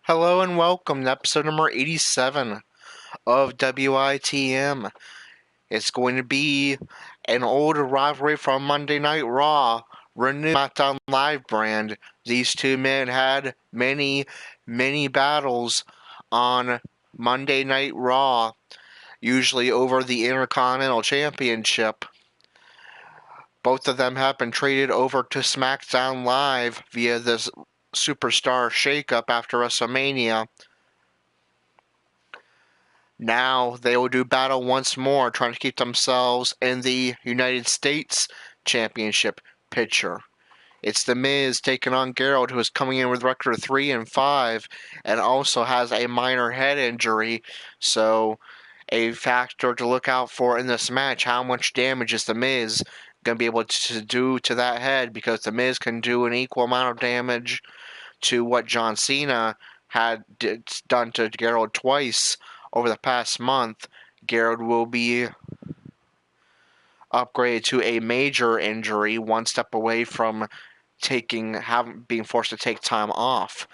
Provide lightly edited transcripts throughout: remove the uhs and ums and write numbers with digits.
Hello and welcome to episode number 87 of WITM. It's going to be an old rivalry from Monday Night Raw, renewed SmackDown Live brand. These two men had many battles on Monday Night Raw, usually over the Intercontinental Championship. Both of them have been traded over to SmackDown Live via this superstar shakeup after WrestleMania. Now they will do battle once more, trying to keep themselves in the United States Championship picture. It's The Miz taking on Gerald, who is coming in with a record of 3-5 and also has a minor head injury. So a factor to look out for in this match, how much damage is The Miz going to be able to do to that head, because The Miz can do an equal amount of damage to what John Cena had done to Gerald twice over the past month. Gerald will be upgraded to a major injury, one step away from being forced to take time off.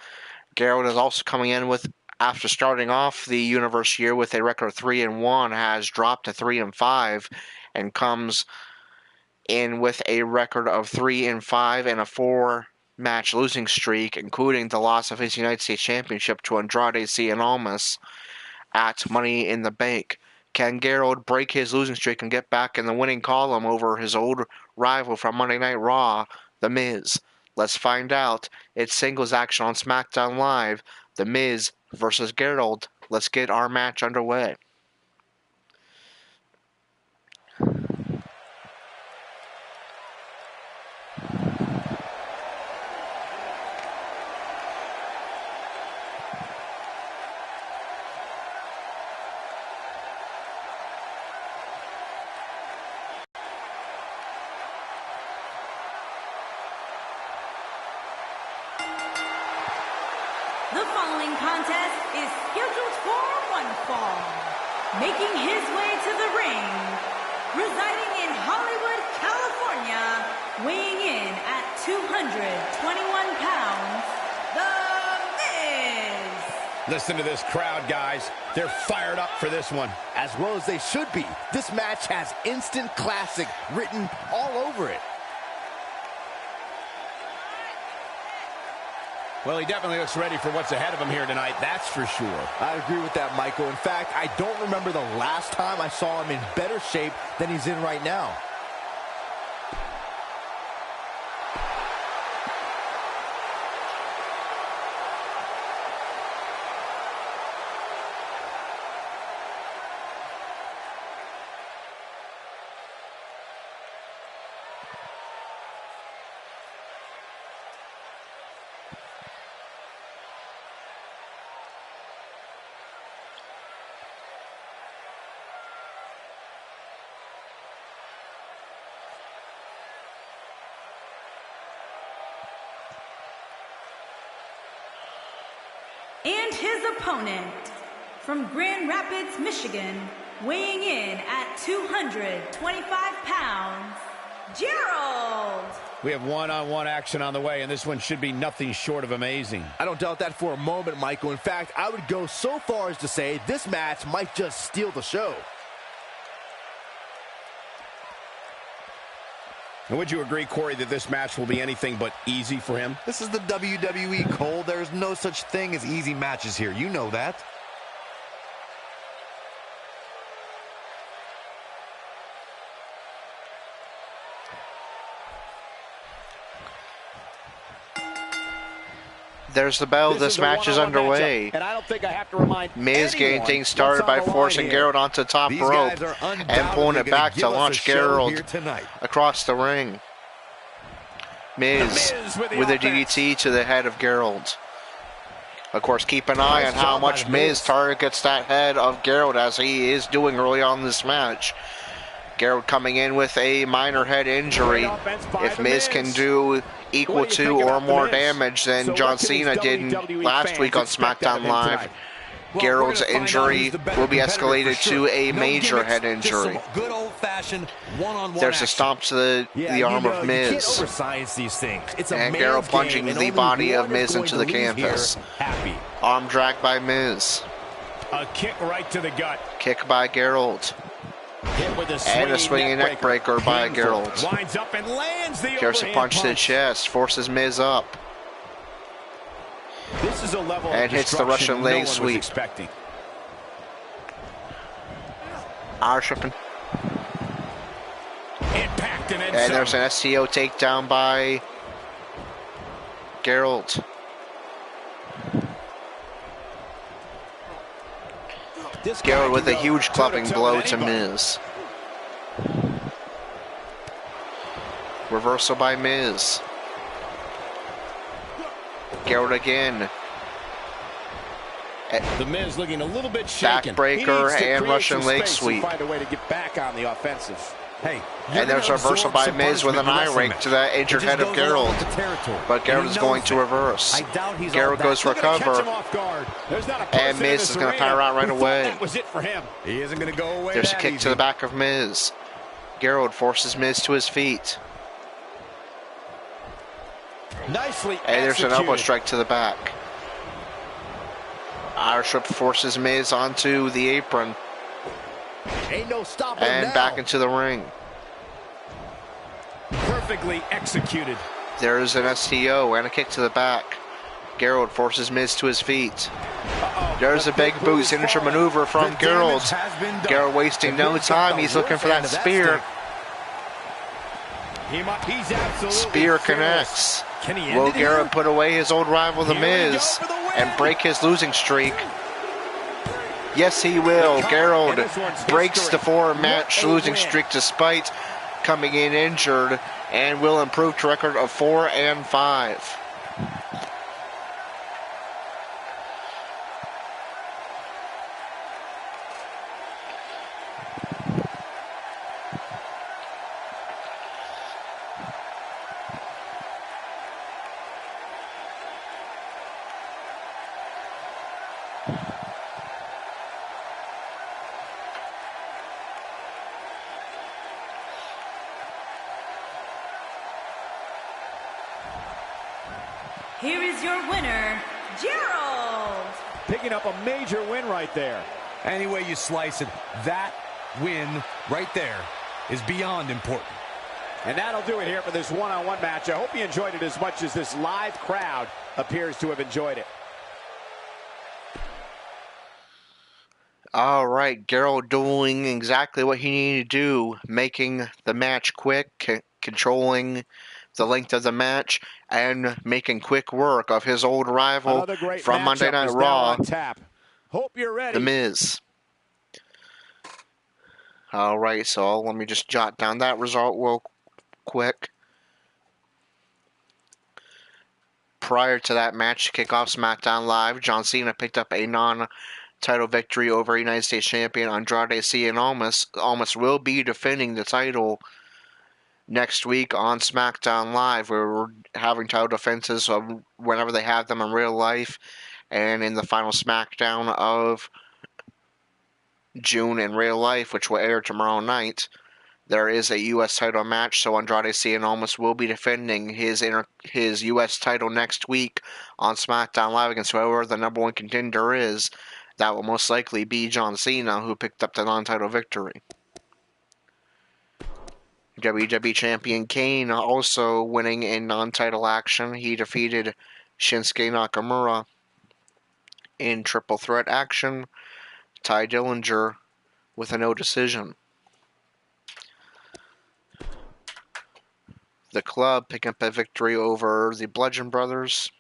Gerald is also coming in with, after starting off the Universe year with a record of 3-1, has dropped to 3-5 and comes in with a record of 3-5 and a 4-match losing streak, including the loss of his United States Championship to Andrade Cien Almas at Money in the Bank. Can Gerald break his losing streak and get back in the winning column over his old rival from Monday Night Raw, The Miz? Let's find out. It's singles action on SmackDown Live, The Miz versus Gerald. Let's get our match underway. The following contest is scheduled for one fall. Making his way to the ring, residing in Hollywood, California, weighing in at 221 pounds, The Miz. Listen to this crowd, guys. They're fired up for this one. As well as they should be. This match has instant classic written all over it. Well, he definitely looks ready for what's ahead of him here tonight, that's for sure. I agree with that, Michael. In fact, I don't remember the last time I saw him in better shape than he's in right now. And his opponent, from Grand Rapids, Michigan, weighing in at 225 pounds, Gerald. We have one-on-one action on the way, and this one should be nothing short of amazing. I don't doubt that for a moment, Michael. In fact, I would go so far as to say this match might just steal the show. And would you agree, Corey, that this match will be anything but easy for him? This is the WWE, Cole. There's no such thing as easy matches here. You know that. There's the bell. This match is underway. And I don't think I have to remind Miz getting things started by forcing Gerald onto the top rope and pulling it back to launch Gerald across the ring. Miz with a DDT to the head of Gerald. Of course, keep an eye on how much Miz targets that head of Gerald, as he is doing early on in this match. Gerald coming in with a minor head injury. If Miz can do equal to or more damage than John Cena did last week on SmackDown Live, Gerald's injury will be escalated to a major head injury. Good old-fashioned one-on-one There's a action. stomp to the arm of You can't Miz. overscience these things. It's a And man's Gerald plunging game, and the only body of one is Miz going into to the leave here canvas. happy. Arm drag by Miz. A kick right to the gut. Kick by Gerald. Hit with a And a swinging neck breaker by Painful. Gerald. Winds up and lands the Here's a overhand punch to the chest. Forces Miz up. This is a level And of hits the destruction Russian no leg one was sweep. expecting. Irish whip. Impact and then And some. there's an STO takedown by Gerald. This guy Gerald can with a go huge clubbing toe-to-toe blow with to anybody. Miz. Reversal by Miz. Gerald again. The Miz looking a little bit shaken. Backbreaker He needs to and create Russian some leg space sweep. and find a way to get back on the offensive. Hey, And there's a reversal by Miz with an eye rake to the injured head of Gerald. But Gerald is going to reverse. I doubt he's Gerald all goes for a They're gonna catch him cover. off guard. There's not a person And in Miz this is going to arena power out right who thought away. That was it for him. He isn't going to go away. There's a that kick easy. to the back of Miz. Gerald forces Miz to his feet. Nicely And there's an elbow executed. strike to the back. Irish whip forces Miz onto the apron Ain't no stopping him and now. back into the ring. Perfectly executed. There's an STO and a kick to the back. Gerald forces Miz to his feet. There's a big boot signature maneuver from The Gerald. damage has been done. Gerald wasting no Miz got time. the He's looking for worst that end of spear. He's absolutely Spear fearless. connects. Can he end Will it here? Gerald put away his old rival, The Here we go Miz, for the win. and break his losing streak? Yes, he will. The cover, Gerald and this one's breaks history. the four-match What a losing win. streak despite coming in injured, and will improve to a record of 4-5. Here is your winner, Gerald. Picking up a major win right there. Any way you slice it, that win right there is beyond important. And that'll do it here for this one-on-one match. I hope you enjoyed it as much as this live crowd appears to have enjoyed it. All right, Gerald doing exactly what he needed to do, making the match quick, controlling the length of the match, and making quick work of his old rival Another great from Monday matchup Night is now Raw, on tap. Hope you're ready. The Miz. All right, so let me just jot down that result real quick. Prior to that match to kick off SmackDown Live, John Cena picked up a non-title victory over United States Champion Andrade Cien Almas. Almas will be defending the title next week on SmackDown Live, where we're having title defenses whenever they have them in real life, and in the final SmackDown of June in real life, which will air tomorrow night, there is a U.S. title match, so Andrade Cien Almas will be defending his U.S. title next week on SmackDown Live against whoever the number one contender is. That will most likely be John Cena, who picked up the non-title victory. WWE Champion Kane also winning in non-title action. He defeated Shinsuke Nakamura in triple threat action. Ty Dillinger with a no decision. The Club picking up a victory over the Bludgeon Brothers.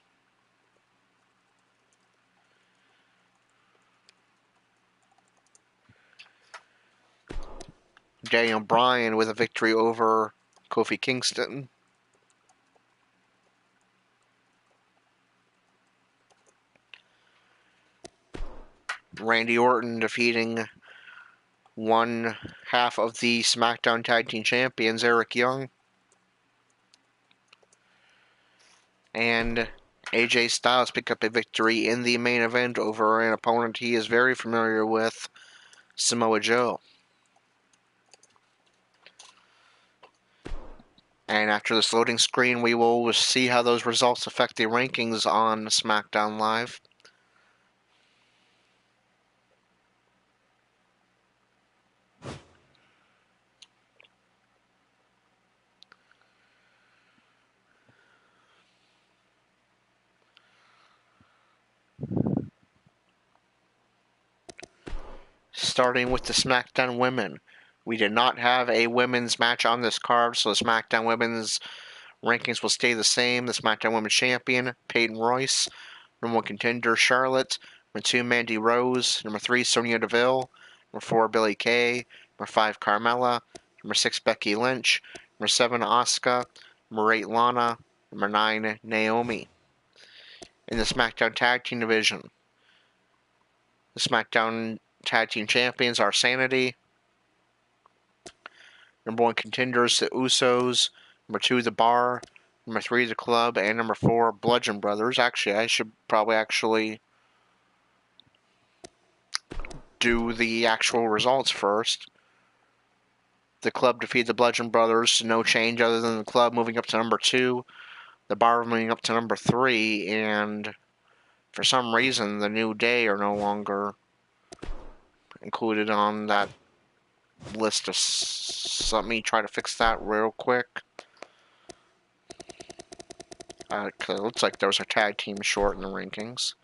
Daniel Bryan with a victory over Kofi Kingston. Randy Orton defeating one half of the SmackDown Tag Team Champions, Eric Young. And AJ Styles picked up a victory in the main event over an opponent he is very familiar with, Samoa Joe. And after this loading screen, we will see how those results affect the rankings on SmackDown Live. Starting with the SmackDown Women. We did not have a women's match on this card, so the SmackDown Women's rankings will stay the same. The SmackDown Women's Champion, Peyton Royce. Number 1 contender, Charlotte. Number 2, Mandy Rose. Number 3, Sonya Deville. Number 4, Billie Kay. Number 5, Carmella. Number 6, Becky Lynch. Number 7, Asuka. Number 8, Lana. Number 9, Naomi. In the SmackDown Tag Team Division, the SmackDown Tag Team Champions are Sanity. Number 1 contenders, the Usos. Number 2, The Bar. Number 3, The Club. And number 4, Bludgeon Brothers. Actually, I should probably do the actual results first. The Club defeated the Bludgeon Brothers. No change other than the Club moving up to number 2. The Bar moving up to number 3. And for some reason, the New Day are no longer included on that list of... Let me try to fix that real quick. It looks like there was a tag team short in the rankings.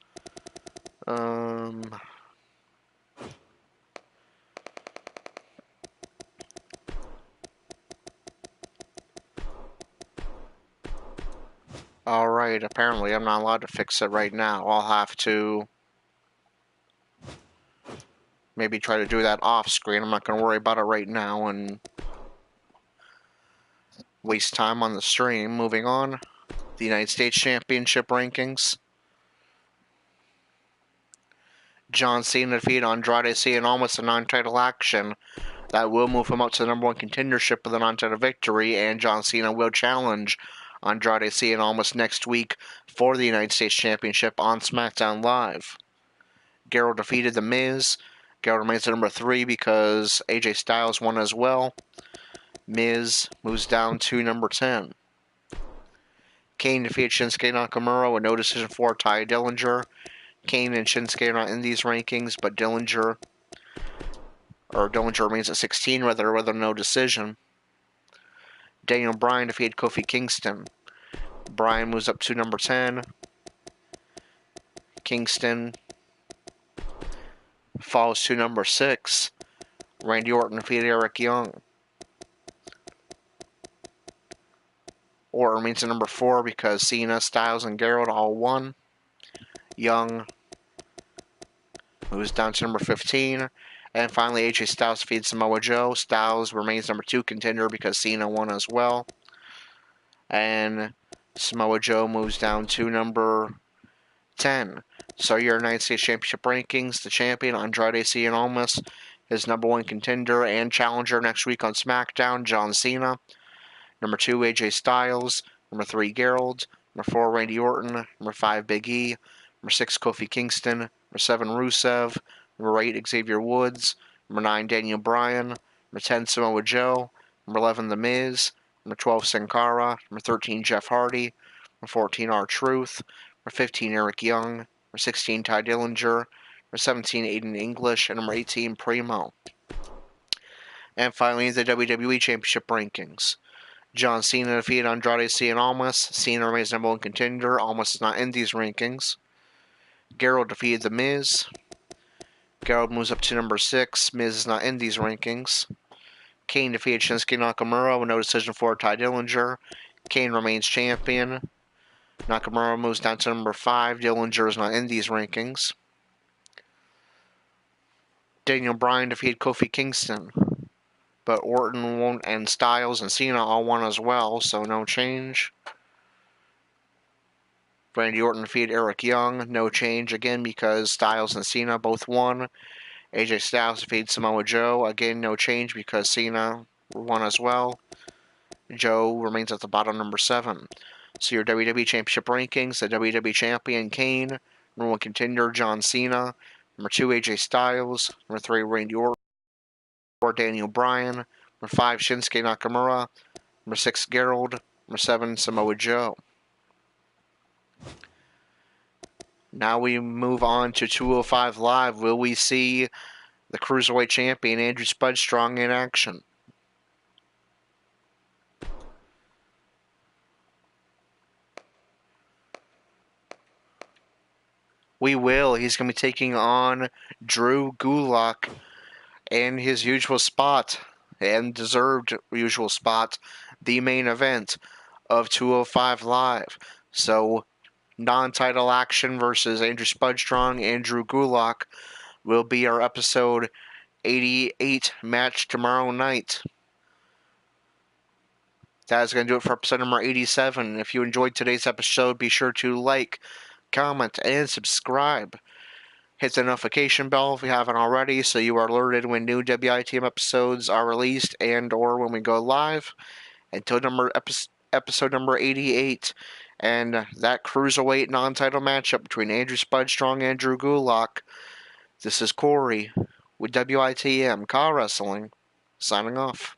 Alright, apparently I'm not allowed to fix it right now. I'll have to maybe try to do that off screen. I'm not going to worry about it right now and waste time on the stream. Moving on, the United States Championship rankings. John Cena defeated Andrade Cien Almas in non-title action. That will move him up to the number 1 contendership with a non-title victory, and John Cena will challenge Andrade Cien Almas next week for the United States Championship on SmackDown Live. Gerald defeated The Miz. Gerald remains at number 3 because AJ Styles won as well. Miz moves down to number 10. Kane defeated Shinsuke Nakamura with no decision for Tye Dillinger. Kane and Shinsuke are not in these rankings, but Dillinger remains at 16, whether no decision. Daniel Bryan defeated Kofi Kingston. Bryan moves up to number 10. Kingston falls to number 6. Randy Orton defeated Eric Young. Orton remains at number 4 because Cena, Styles, and Gerald all won. Young moves down to number 15. And finally, AJ Styles defeated Samoa Joe. Styles remains number 2 contender because Cena won as well. And Samoa Joe moves down to number 10. So your United States Championship rankings, the champion, Andrade Cien Almas, is number 1 contender and challenger next week on SmackDown, John Cena. Number 2, AJ Styles. Number 3, Gerald. Number 4, Randy Orton. Number 5, Big E. Number 6, Kofi Kingston. Number 7, Rusev. Number 8, Xavier Woods. Number 9, Daniel Bryan. Number 10, Samoa Joe. Number 11, The Miz. Number 12, Sin Cara. Number 13, Jeff Hardy. Number 14, R-Truth. Number 15, Eric Young. Number 16, Tye Dillinger. Number 17, Aiden English. And number 18, Primo. And finally, the WWE Championship rankings. John Cena defeated Andrade Cien Almas. Cena remains number 1 contender. Almas is not in these rankings. Gerald defeated The Miz. Gerald moves up to number 6. Miz is not in these rankings. Kane defeated Shinsuke Nakamura with no decision for Tye Dillinger. Kane remains champion. Nakamura moves down to number 5. Dillinger is not in these rankings. Daniel Bryan defeated Kofi Kingston. But Orton won, and Styles and Cena all won as well, so no change. Randy Orton defeated Eric Young, no change again because Styles and Cena both won. AJ Styles defeated Samoa Joe, again no change because Cena won as well. Joe remains at the bottom, number 7. So your WWE Championship rankings: the WWE Champion Kane, number 1 contender John Cena, number 2 AJ Styles, number 3 Randy Orton, number 4 Daniel Bryan, number 5 Shinsuke Nakamura, number 6 Gerald, number 7 Samoa Joe. Now we move on to 205 Live. Will we see the Cruiserweight Champion Andrew Spud Strong in action? We will. He's going to be taking on Drew Gulak in his usual spot, and deserved usual spot, the main event of 205 Live. So, non-title action versus Andrew Spudstrong and Drew Gulak will be our episode 88 match tomorrow night. That is going to do it for episode number 87. If you enjoyed today's episode, be sure to like, comment, and subscribe. Hit the notification bell if you haven't already so you are alerted when new WITM episodes are released and or when we go live. Until episode number 88, and that Cruiserweight non-title matchup between Andrew Spudstrong and Drew Gulak. This is Corey with WITM Car Wrestling, signing off.